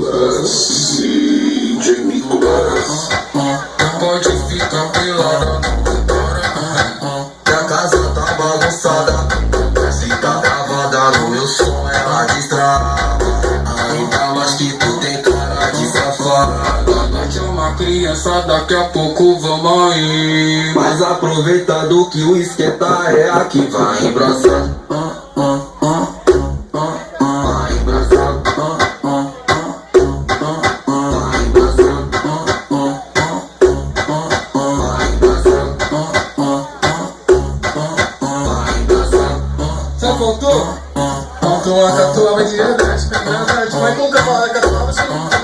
Nicolas, DJ Nicolas. Não pode ficar pelada, Que a casa tá bagunçada, se tá gravada no meu som, ela destrava. Ainda mais que tu tem cara de safada. é uma criança, daqui a pouco vamos aí. Mas aproveitando que o esquenta é aqui, vai embraçando. Vai embraçando. Vai embraçando. Vai embraçando. Vai embraçando. Já voltou? Voltou a tatuagem de verdade, vai com cavalo, catuaba,